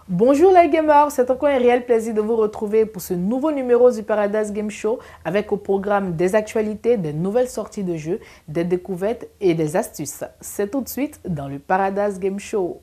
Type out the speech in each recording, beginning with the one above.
Bonjour les gamers, c'est encore un réel plaisir de vous retrouver pour ce nouveau numéro du Paradise Game Show avec au programme des actualités, des nouvelles sorties de jeux, des découvertes et des astuces. C'est tout de suite dans le Paradise Game Show.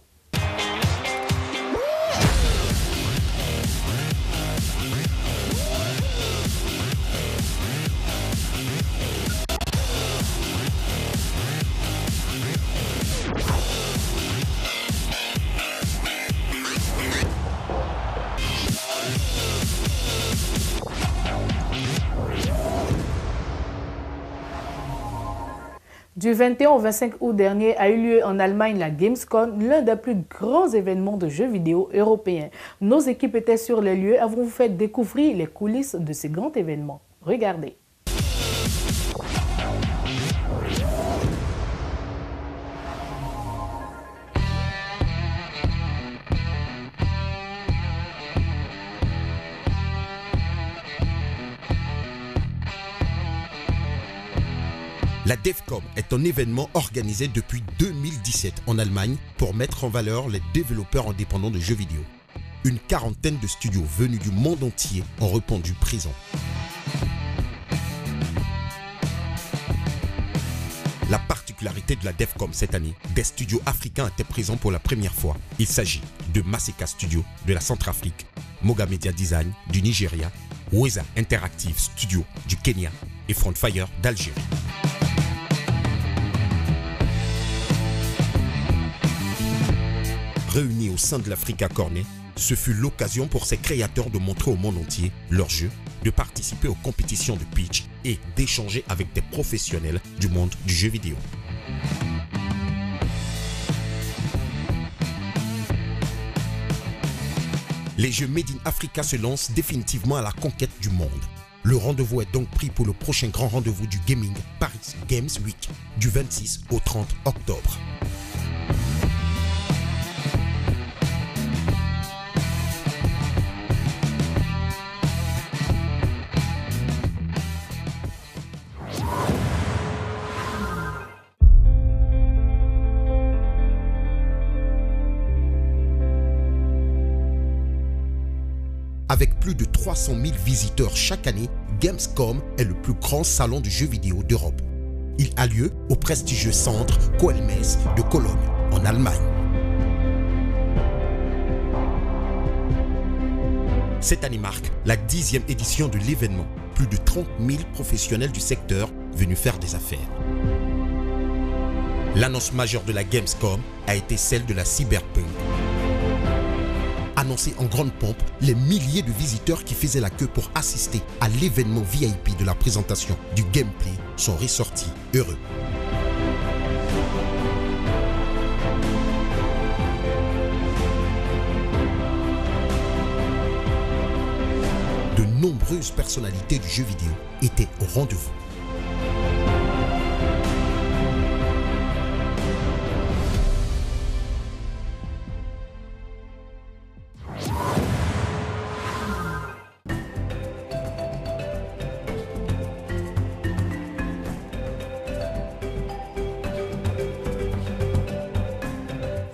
Du 21 au 25 août dernier a eu lieu en Allemagne la Gamescom, l'un des plus grands événements de jeux vidéo européens. Nos équipes étaient sur les lieux et vont vous faire découvrir les coulisses de ces grands événements. Regardez. La DevCom est un événement organisé depuis 2017 en Allemagne pour mettre en valeur les développeurs indépendants de jeux vidéo. Une quarantaine de studios venus du monde entier ont répondu présent. La particularité de la DevCom cette année, des studios africains étaient présents pour la première fois. Il s'agit de Maseka Studio de la Centrafrique, Moga Media Design du Nigeria, Weza Interactive Studio du Kenya et Frontfire d'Algérie. Réunis au sein de l'Africa Corner, ce fut l'occasion pour ces créateurs de montrer au monde entier leurs jeux, de participer aux compétitions de pitch et d'échanger avec des professionnels du monde du jeu vidéo. Les jeux Made in Africa se lancent définitivement à la conquête du monde. Le rendez-vous est donc pris pour le prochain grand rendez-vous du gaming Paris Games Week du 26 au 30 octobre. Avec plus de 300 000 visiteurs chaque année, Gamescom est le plus grand salon du jeu vidéo d'Europe. Il a lieu au prestigieux centre Coelmes de Cologne, en Allemagne. Cette année marque la 10e édition de l'événement. Plus de 30 000 professionnels du secteur venus faire des affaires. L'annonce majeure de la Gamescom a été celle de la Cyberpunk. Annoncé en grande pompe, les milliers de visiteurs qui faisaient la queue pour assister à l'événement VIP de la présentation du gameplay sont ressortis heureux. De nombreuses personnalités du jeu vidéo étaient au rendez-vous.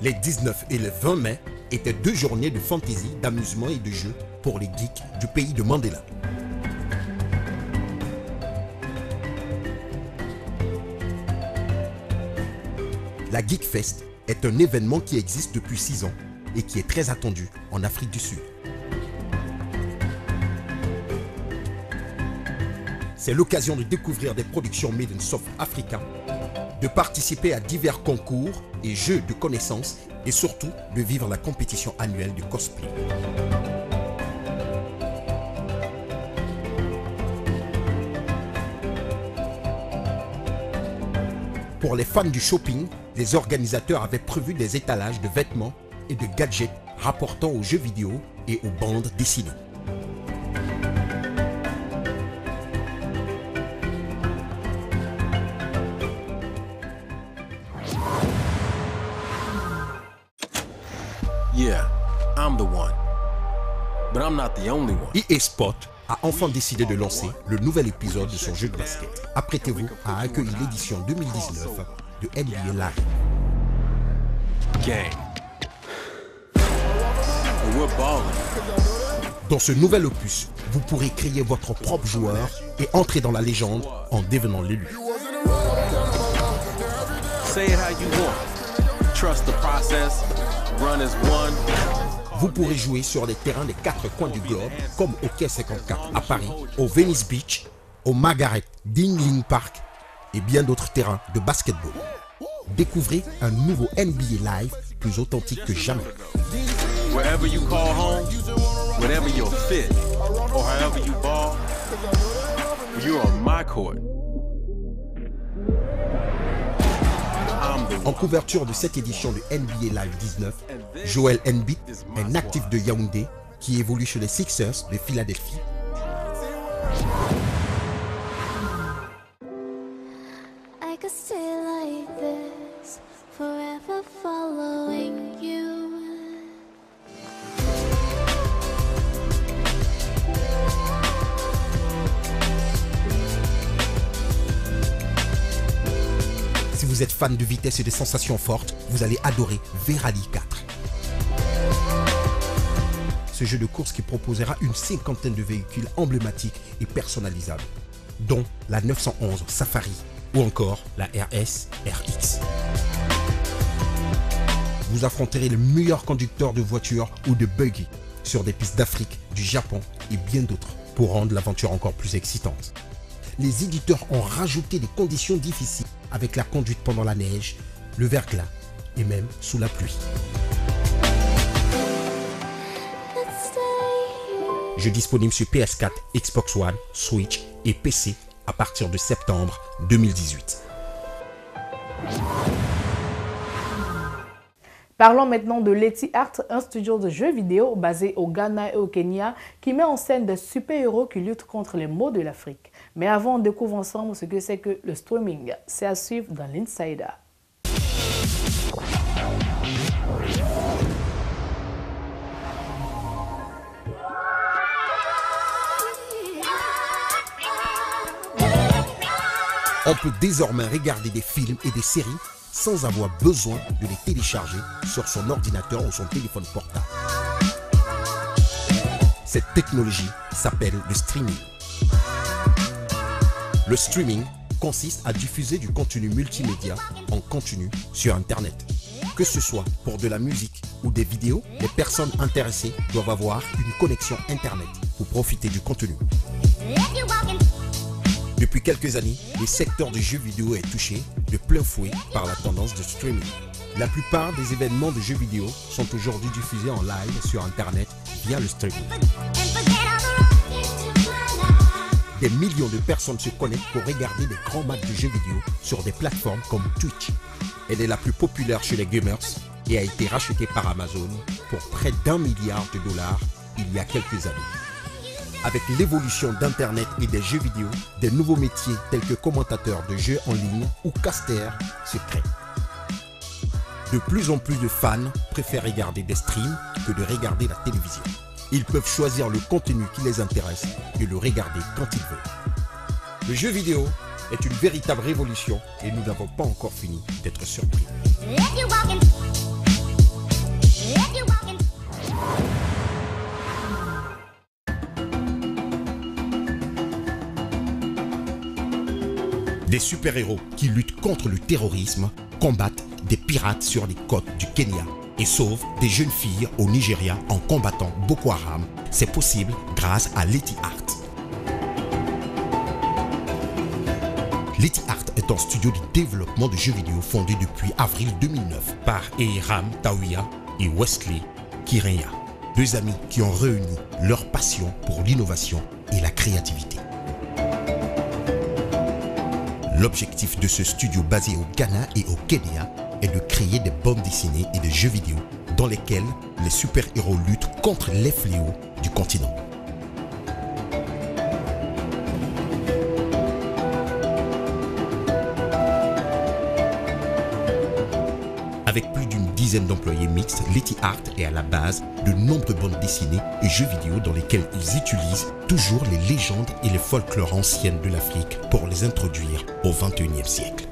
Les 19 et le 20 mai étaient 2 journées de fantaisie, d'amusement et de jeux pour les geeks du pays de Mandela. La Geekfest est un événement qui existe depuis 6 ans et qui est très attendu en Afrique du Sud. C'est l'occasion de découvrir des productions made in South Africa, de participer à divers concours et jeux de connaissances et surtout de vivre la compétition annuelle du cosplay. Pour les fans du shopping, les organisateurs avaient prévu des étalages de vêtements et de gadgets rapportant aux jeux vidéo et aux bandes dessinées. Yeah, I'm the one. But I'm not the only one. EA Sport a enfin décidé de lancer le nouvel épisode de son jeu de basket. Apprêtez-vous à accueillir l'édition 2019 de NBA Live. Gang. we're balling. Dans ce nouvel opus, vous pourrez créer votre propre joueur et entrer dans la légende en devenant l'élu. Say it how you want. Trust the process. Run as one. Vous pourrez jouer sur les terrains des 4 coins du globe, comme au Quai 54 à Paris, au Venice Beach, au Margaret Dingling Park et bien d'autres terrains de basketball. Découvrez un nouveau NBA Live plus authentique que jamais. Wherever you call home, whenever you're fit, or however you ball, you're on my court. En couverture de cette édition de NBA Live 19, Joel Embiid, un actif de Yaoundé qui évolue chez les Sixers de Philadelphie. I could stay like this, forever following you. Si vous êtes fan de vitesse et de sensations fortes, vous allez adorer V-Rally 4. Ce jeu de course qui proposera une cinquantaine de véhicules emblématiques et personnalisables, dont la 911 Safari ou encore la RS RX. Vous affronterez les meilleurs conducteurs de voitures ou de buggy sur des pistes d'Afrique, du Japon et bien d'autres pour rendre l'aventure encore plus excitante. Les éditeurs ont rajouté des conditions difficiles avec la conduite pendant la neige, le verglas et même sous la pluie. Jeu disponible sur PS4, Xbox One, Switch et PC à partir de septembre 2018. Parlons maintenant de Letty Art, un studio de jeux vidéo basé au Ghana et au Kenya qui met en scène des super-héros qui luttent contre les maux de l'Afrique. Mais avant, on découvre ensemble ce que c'est que le streaming. C'est à suivre dans l'Insider. On peut désormais regarder des films et des séries sans avoir besoin de les télécharger sur son ordinateur ou son téléphone portable. Cette technologie s'appelle le streaming. Le streaming consiste à diffuser du contenu multimédia en continu sur Internet. Que ce soit pour de la musique ou des vidéos, les personnes intéressées doivent avoir une connexion Internet pour profiter du contenu. Depuis quelques années, le secteur du jeu vidéo est touché de plein fouet par la tendance de streaming. La plupart des événements de jeux vidéo sont aujourd'hui diffusés en live sur Internet via le streaming. Des millions de personnes se connectent pour regarder des grands matchs de jeux vidéo sur des plateformes comme Twitch. Elle est la plus populaire chez les gamers et a été rachetée par Amazon pour près d'$1 milliard il y a quelques années. Avec l'évolution d'Internet et des jeux vidéo, des nouveaux métiers tels que commentateurs de jeux en ligne ou casters se créent. De plus en plus de fans préfèrent regarder des streams que de regarder la télévision. Ils peuvent choisir le contenu qui les intéresse et le regarder quand ils veulent. Le jeu vidéo est une véritable révolution et nous n'avons pas encore fini d'être surpris. Des super-héros qui luttent contre le terrorisme combattent des pirates sur les côtes du Kenya et sauvent des jeunes filles au Nigeria en combattant Boko Haram. C'est possible grâce à Letty Art. Letty Art est un studio de développement de jeux vidéo fondé depuis avril 2009 par Eiram Tawiya et Wesley Kirenya, deux amis qui ont réuni leur passion pour l'innovation et la créativité. L'objectif de ce studio basé au Ghana et au Kenya est de créer des bandes dessinées et des jeux vidéo dans lesquels les super-héros luttent contre les fléaux du continent. Avec plus d'une dizaine d'employés mixtes, Letty Art est à la base de nombreuses bandes dessinées et jeux vidéo dans lesquels ils utilisent toujours les légendes et les folklores anciennes de l'Afrique pour les introduire au XXIe siècle.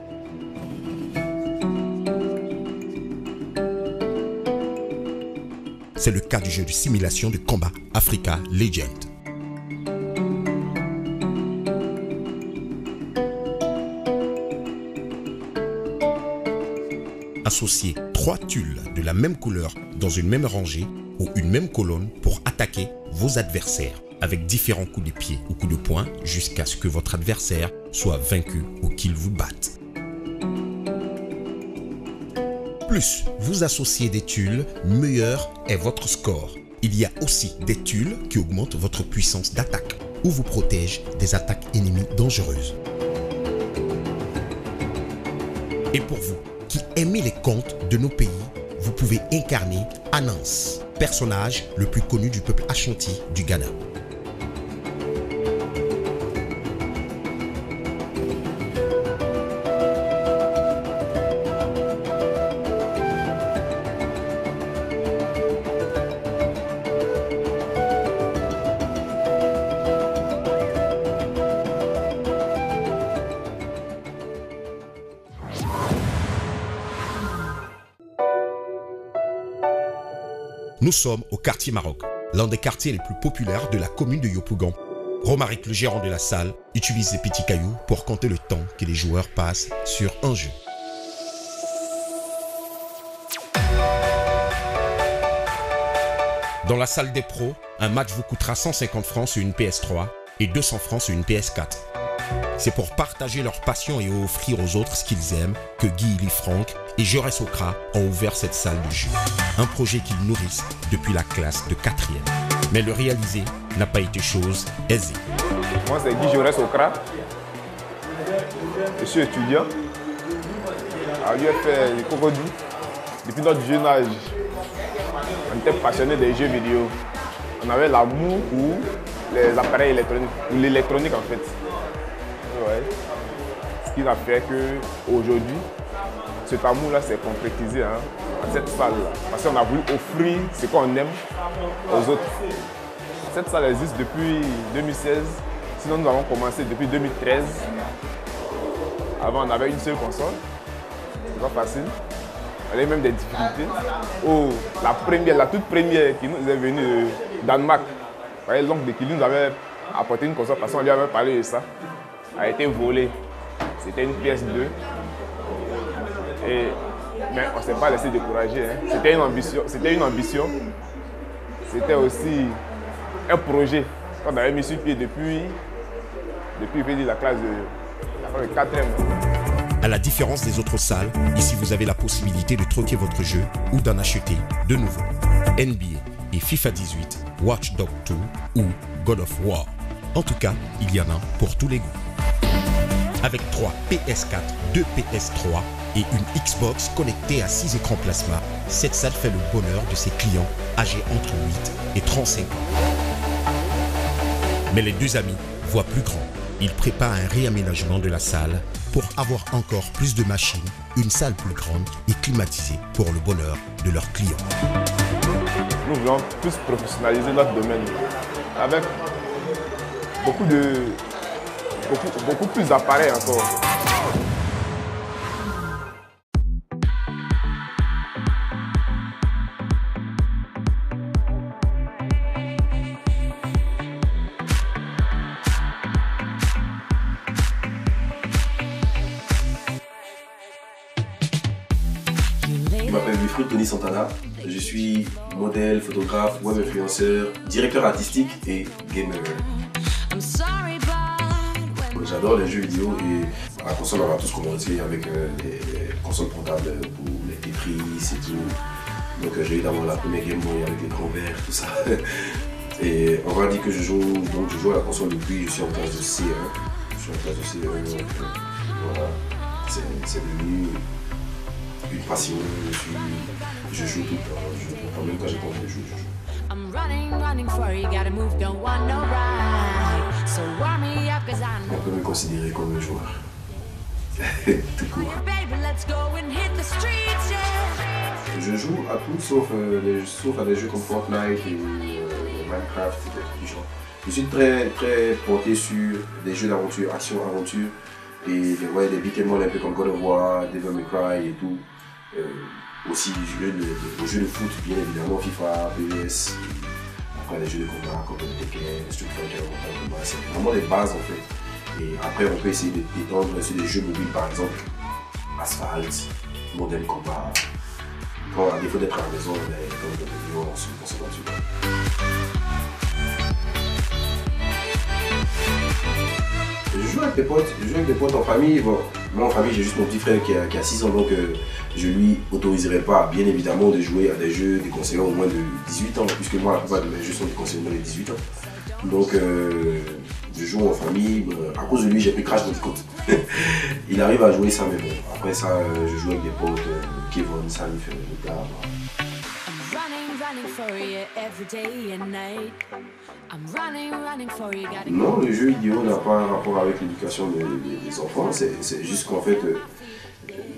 C'est le cas du jeu de simulation de combat Africa Legend. Associez 3 tuiles de la même couleur dans une même rangée ou une même colonne pour attaquer vos adversaires avec différents coups de pied ou coups de poing jusqu'à ce que votre adversaire soit vaincu ou qu'il vous batte. Plus vous associez des tuiles, meilleur est votre score. Il y a aussi des tuiles qui augmentent votre puissance d'attaque ou vous protègent des attaques ennemies dangereuses. Et pour vous qui aimez les contes de nos pays, vous pouvez incarner Anance, personnage le plus connu du peuple Ashanti du Ghana. Nous sommes au quartier Maroc, l'un des quartiers les plus populaires de la commune de Yopougon. Romaric, le gérant de la salle, utilise ses petits cailloux pour compter le temps que les joueurs passent sur un jeu. Dans la salle des pros, un match vous coûtera 150 francs sur une PS3 et 200 francs sur une PS4. C'est pour partager leur passion et offrir aux autres ce qu'ils aiment que Guy Franck et Jaurès Okra ont ouvert cette salle de jeu. Un projet qu'ils nourrissent depuis la classe de 4e. Mais le réaliser n'a pas été chose aisée. Moi c'est Guy Jaurès Okra. Je suis étudiant à l'UFR de Cocody. Depuis notre jeune âge, on était passionné des jeux vidéo. On avait l'amour pour les appareils électroniques, pour l'électronique en fait. Ouais. Ce qui a fait qu'aujourd'hui, cet amour-là s'est concrétisé dans cette salle-là. Parce qu'on a voulu offrir ce qu'on aime aux autres. Cette salle existe depuis 2016. Sinon, nous avons commencé depuis 2013. Avant, on avait une seule console. C'est pas facile. On avait même des difficultés. Oh, la toute première qui nous est venue de Danemark. L'oncle de Kili nous avait apporté une console parce qu'on lui avait parlé de ça. A été volée. C'était une PS2. Mais on ne s'est pas laissé décourager. Hein. C'était une ambition. C'était aussi un projet qu'on avait mis sur pied depuis la classe de 4e. À la différence des autres salles, ici vous avez la possibilité de troquer votre jeu ou d'en acheter de nouveau. NBA et FIFA 18, Watch Dogs 2 ou God of War. En tout cas, il y en a pour tous les goûts. Avec 3 PS4, 2 PS3 et une Xbox connectée à 6 écrans plasma, cette salle fait le bonheur de ses clients âgés entre 8 et 35 ans. Mais les deux amis voient plus grand. Ils préparent un réaménagement de la salle pour avoir encore plus de machines, une salle plus grande et climatisée pour le bonheur de leurs clients. Nous voulons plus professionnaliser notre domaine avec beaucoup plus d'appareils encore. Je m'appelle Wilfried Tony Santana, je suis modèle, photographe, web influenceur, directeur artistique et gamer. J'adore les jeux vidéo et à la console on va tous commencer avec les consoles portables pour les Tetris et tout. Donc j'ai eu d'abord la première Game Boy avec les grands verres, tout ça. Et on va dire que je joue à la console depuis, je suis en classe de C1. Je suis en classe de C1, donc voilà, c'est devenu une passion. Je joue tout le temps, même quand j'ai pas envie de jouer, je joue. On peut me considérer comme un joueur. Tout court. Je joue à tout sauf à des jeux comme Fortnite et Minecraft et des trucs du genre. Je suis très porté sur des jeux d'aventure, action-aventure et des beat'em all un peu comme God of War, Devil May Cry et tout. aussi jouer les jeux de foot, bien évidemment, FIFA, PES, après les jeux de combat, comme Tekken, Street Fighter, Mortal Kombat, c'est vraiment les bases en fait. Et après, on peut essayer d'étendre sur des jeux mobiles, par exemple, Asphalt, Modern Combat. Quand à défaut d'être à la maison, on se concentre là-dessus. Je joue avec des potes en famille. Bon, moi en famille, j'ai juste mon petit frère qui a 6 ans, donc je lui autoriserai pas, bien évidemment, de jouer à des jeux déconseillés au moins de 18 ans, puisque moi, la plupart de mes jeux sont déconseillés au moins de 18 ans. Donc, je joue en famille. À cause de lui, j'ai pris Crash Bandicoot. Il arrive à jouer ça, mais bon, après ça, je joue avec des potes, Kevin, Salif, Lucas. Non, le jeu vidéo n'a pas un rapport avec l'éducation des enfants, c'est juste qu'en fait,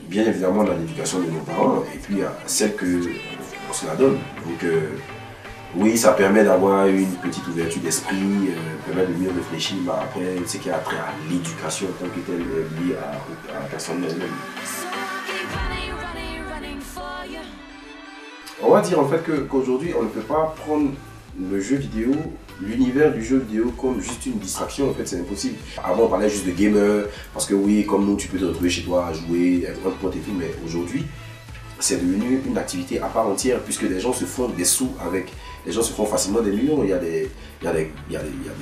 bien évidemment, on a l'éducation de nos parents et puis il y a celle qu'on se la donne. Donc, oui, ça permet d'avoir une petite ouverture d'esprit, permet de mieux réfléchir, mais après, ce qui a trait à l'éducation en tant que telle liée à la personne elle-même. On va dire en fait qu'aujourd'hui, on ne peut pas prendre le jeu vidéo, l'univers du jeu vidéo comme juste une distraction, en fait c'est impossible. Avant on parlait juste de gamer, parce que oui, comme nous tu peux te retrouver chez toi à jouer, avec un pote et tout, mais aujourd'hui c'est devenu une activité à part entière puisque les gens se font des sous avec, les gens se font facilement des millions, il y a des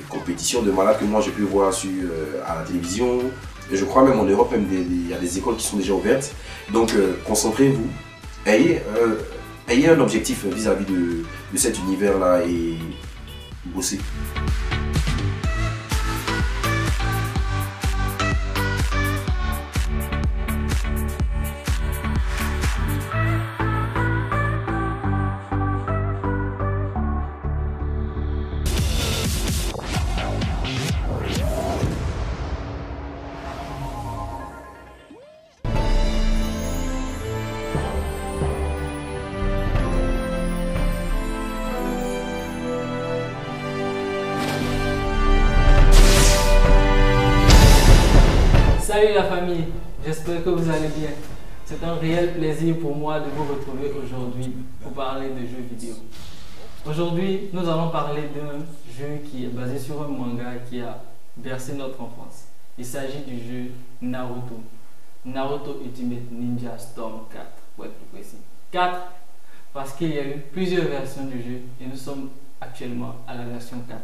compétitions de malades que moi j'ai pu voir à la télévision, et je crois même en Europe, il y a des écoles qui sont déjà ouvertes, donc concentrez-vous, ayez un objectif vis-à-vis de cet univers-là et bossez. Salut la famille, j'espère que vous allez bien. C'est un réel plaisir pour moi de vous retrouver aujourd'hui pour parler de jeux vidéo. Aujourd'hui, nous allons parler d'un jeu qui est basé sur un manga qui a bercé notre enfance. Il s'agit du jeu Naruto. Naruto Ultimate Ninja Storm 4, pour être plus précis. 4 parce qu'il y a eu plusieurs versions du jeu et nous sommes actuellement à la version 4.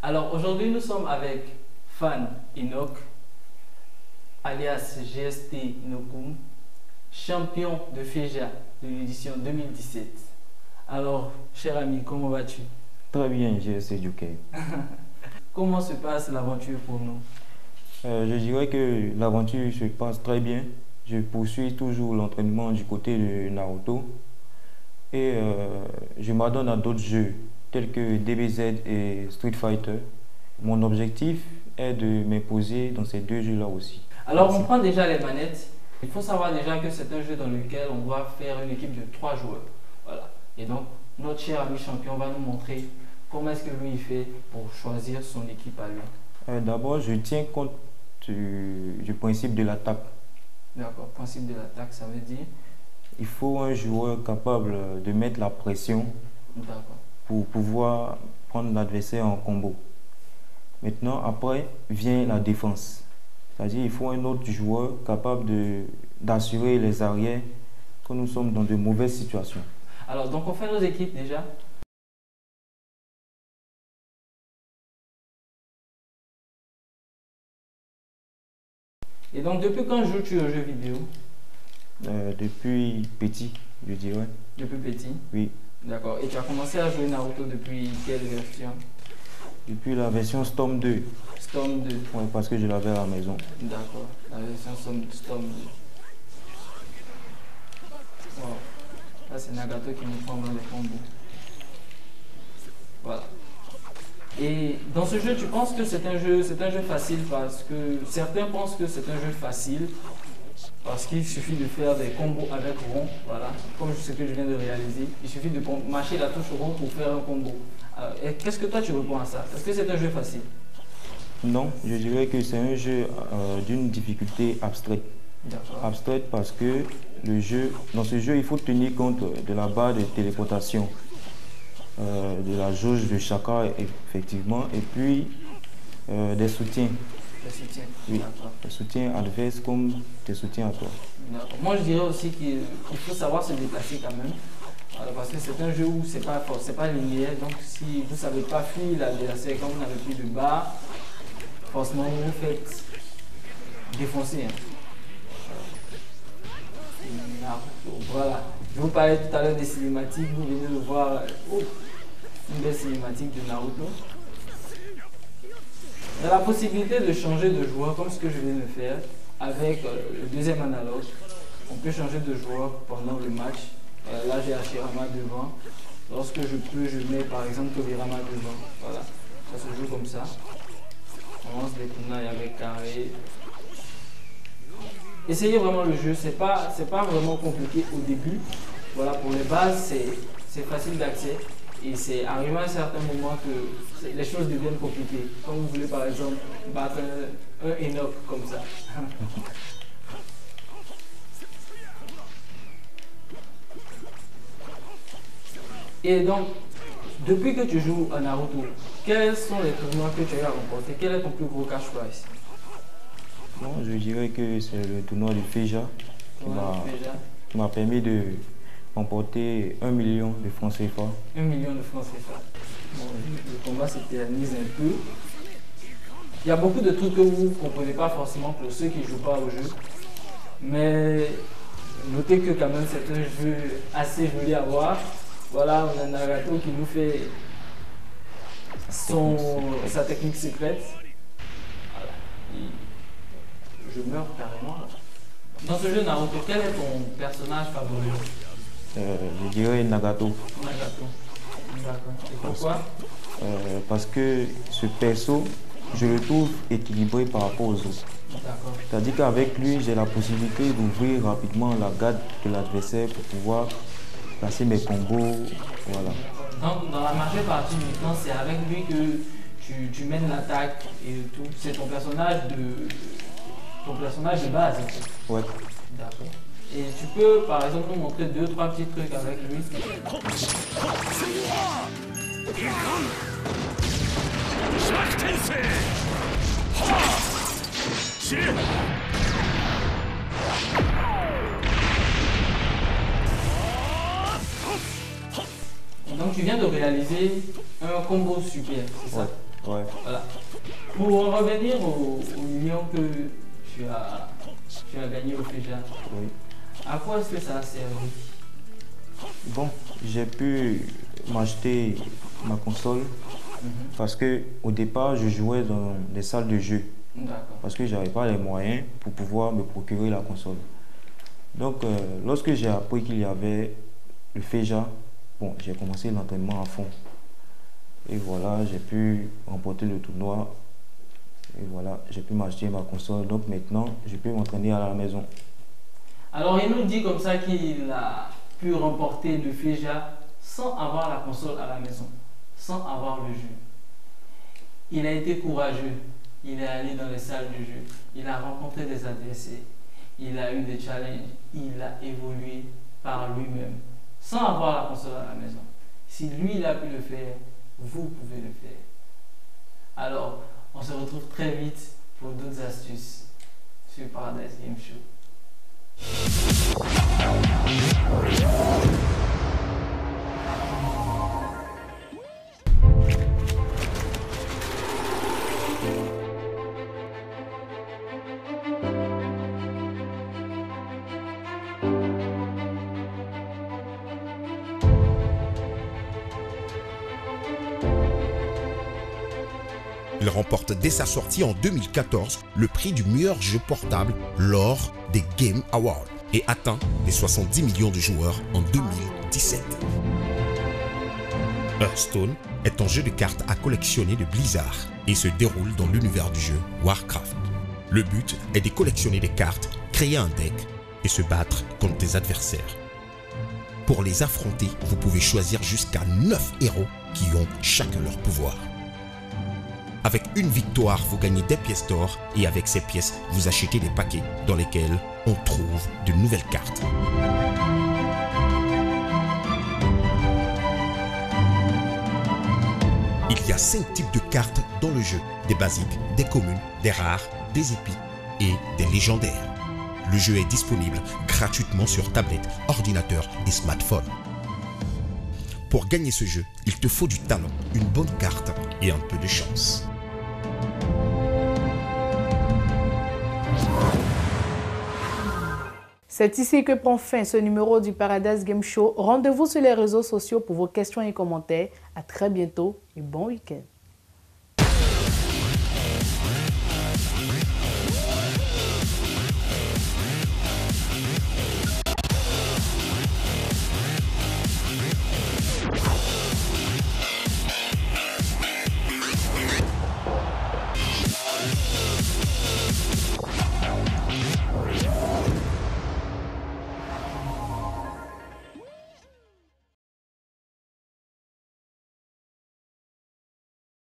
Alors aujourd'hui, nous sommes avec Fan Enoch, alias GST Inokum, champion de FEJA de l'édition 2017. Alors, cher ami, comment vas-tu? Très bien, GST UK. Comment se passe l'aventure pour nous? Je dirais que l'aventure se passe très bien. Je poursuis toujours l'entraînement du côté de Naruto. Et je m'adonne à d'autres jeux, tels que DBZ et Street Fighter. Mon objectif est de m'imposer dans ces deux jeux-là aussi. Alors on prend déjà les manettes. Il faut savoir déjà que c'est un jeu dans lequel on va faire une équipe de 3 joueurs. Voilà. Et donc notre cher ami champion va nous montrer comment est-ce que lui il fait pour choisir son équipe à lui. D'abord, je tiens compte du principe de l'attaque. D'accord, principe de l'attaque, ça veut dire? Il faut un joueur capable de mettre la pression pour pouvoir prendre l'adversaire en combo. Maintenant, après vient la défense. C'est-à-dire qu'il faut un autre joueur capable d'assurer les arrières quand nous sommes dans de mauvaises situations. Alors, donc on fait nos équipes déjà. Et donc, depuis quand joues-tu aux jeux vidéo? Depuis petit, je dirais. Depuis petit? Oui. D'accord. Et tu as commencé à jouer Naruto depuis quelle version? Depuis la version Storm 2. Storm 2? Oui, parce que je l'avais à la maison. D'accord. La version Storm 2. Wow. Là, c'est Nagato qui nous prend dans les combos. Voilà. Et dans ce jeu, tu penses que c'est un jeu facile parce que certains pensent que c'est un jeu facile parce qu'il suffit de faire des combos avec rond, voilà, comme ce que je viens de réaliser. Il suffit de mâcher la touche rond pour faire un combo. Qu'est-ce que toi tu réponds à ça? Est-ce que c'est un jeu facile? Non, je dirais que c'est un jeu d'une difficulté abstraite. Abstraite parce que dans ce jeu, il faut tenir compte de la barre de téléportation, de la jauge de chakra, effectivement, et puis des soutiens. Des soutiens. Oui, des soutiens adverses comme des soutiens à toi. Moi, je dirais aussi qu'il faut savoir se déplacer quand même. Parce que c'est un jeu où c'est pas linéaire, donc si vous ne savez pas fuir l'adversaire quand vous n'avez plus de barre, forcément vous vous faites défoncer. Voilà. Je vous parlais tout à l'heure des cinématiques, vous venez de voir une belle cinématique de Naruto. Il y a la possibilité de changer de joueur comme ce que je viens de faire avec le deuxième analogue. On peut changer de joueur pendant le match. Là j'ai Hashirama devant. Lorsque je peux, je mets par exemple Tobirama devant. Voilà, ça se joue comme ça. On lance des kunai avec carré. Essayez vraiment le jeu, c'est pas vraiment compliqué au début. Voilà, pour les bases, c'est facile d'accès. Et c'est arrivé à un certain moment que les choses deviennent compliquées. Quand vous voulez par exemple battre un Enoch comme ça. Et donc, depuis que tu joues à Naruto, quels sont les tournois que tu as remportés? Quel est ton plus gros cash prize? Bon, je dirais que c'est le tournoi du FEJA qui m'a permis de remporter 1 million de francs CFA. 1 million de francs CFA. Bon, le combat s'éternise un peu. Il y a beaucoup de trucs que vous ne comprenez pas forcément pour ceux qui ne jouent pas au jeu. Mais notez que quand même c'est un jeu assez joli à voir. Voilà, on a Nagato qui nous fait sa technique secrète. Voilà. Je meurs carrément. Dans ce jeu Naruto, quel est ton personnage favori? Je dirais Nagato. Nagato. D'accord. Et pourquoi? Parce que ce perso, je le trouve équilibré par rapport aux autres. C'est-à-dire qu'avec lui, j'ai la possibilité d'ouvrir rapidement la garde de l'adversaire pour pouvoir passer mes combos. Voilà. Donc, dans la majeure partie du temps, c'est avec lui que tu mènes l'attaque et tout. C'est ton personnage de base. En fait. Ouais. D'accord. Et tu peux, par exemple, nous montrer 2-3 petits trucs avec lui. Donc tu viens de réaliser un combo super, c'est ça? Ouais. Voilà. Pour revenir au million que tu as gagné au FEJA, oui. À quoi est-ce que ça a servi? Bon, j'ai pu m'acheter ma console parce que au départ je jouais dans des salles de jeu parce que j'avais pas les moyens pour pouvoir me procurer la console. Donc lorsque j'ai appris qu'il y avait le FEJA, bon, j'ai commencé l'entraînement à fond et voilà, j'ai pu remporter le tournoi et voilà, j'ai pu m'acheter ma console. Donc maintenant je peux m'entraîner à la maison. Alors il nous dit comme ça qu'il a pu remporter le FEJA sans avoir la console à la maison, sans avoir le jeu. Il a été courageux, il est allé dans les salles de jeu, il a rencontré des adversaires, il a eu des challenges, il a évolué par lui-même, sans avoir la console à la maison. Si lui il a pu le faire, vous pouvez le faire. Alors, on se retrouve très vite pour d'autres astuces sur Paradise Game Show. Il remporte dès sa sortie en 2014 le prix du meilleur jeu portable lors des Game Awards et atteint les 70 millions de joueurs en 2017. Hearthstone est un jeu de cartes à collectionner de Blizzard et se déroule dans l'univers du jeu Warcraft. Le but est de collectionner des cartes, créer un deck et se battre contre des adversaires. Pour les affronter, vous pouvez choisir jusqu'à 9 héros qui ont chacun leur pouvoir. Avec une victoire, vous gagnez des pièces d'or et avec ces pièces, vous achetez des paquets dans lesquels on trouve de nouvelles cartes. Il y a 5 types de cartes dans le jeu, des basiques, des communes, des rares, des épiques et des légendaires. Le jeu est disponible gratuitement sur tablette, ordinateur et smartphone. Pour gagner ce jeu, il te faut du talent, une bonne carte et un peu de chance. C'est ici que prend fin ce numéro du Paradise Game Show. Rendez-vous sur les réseaux sociaux pour vos questions et commentaires. À très bientôt et bon week-end.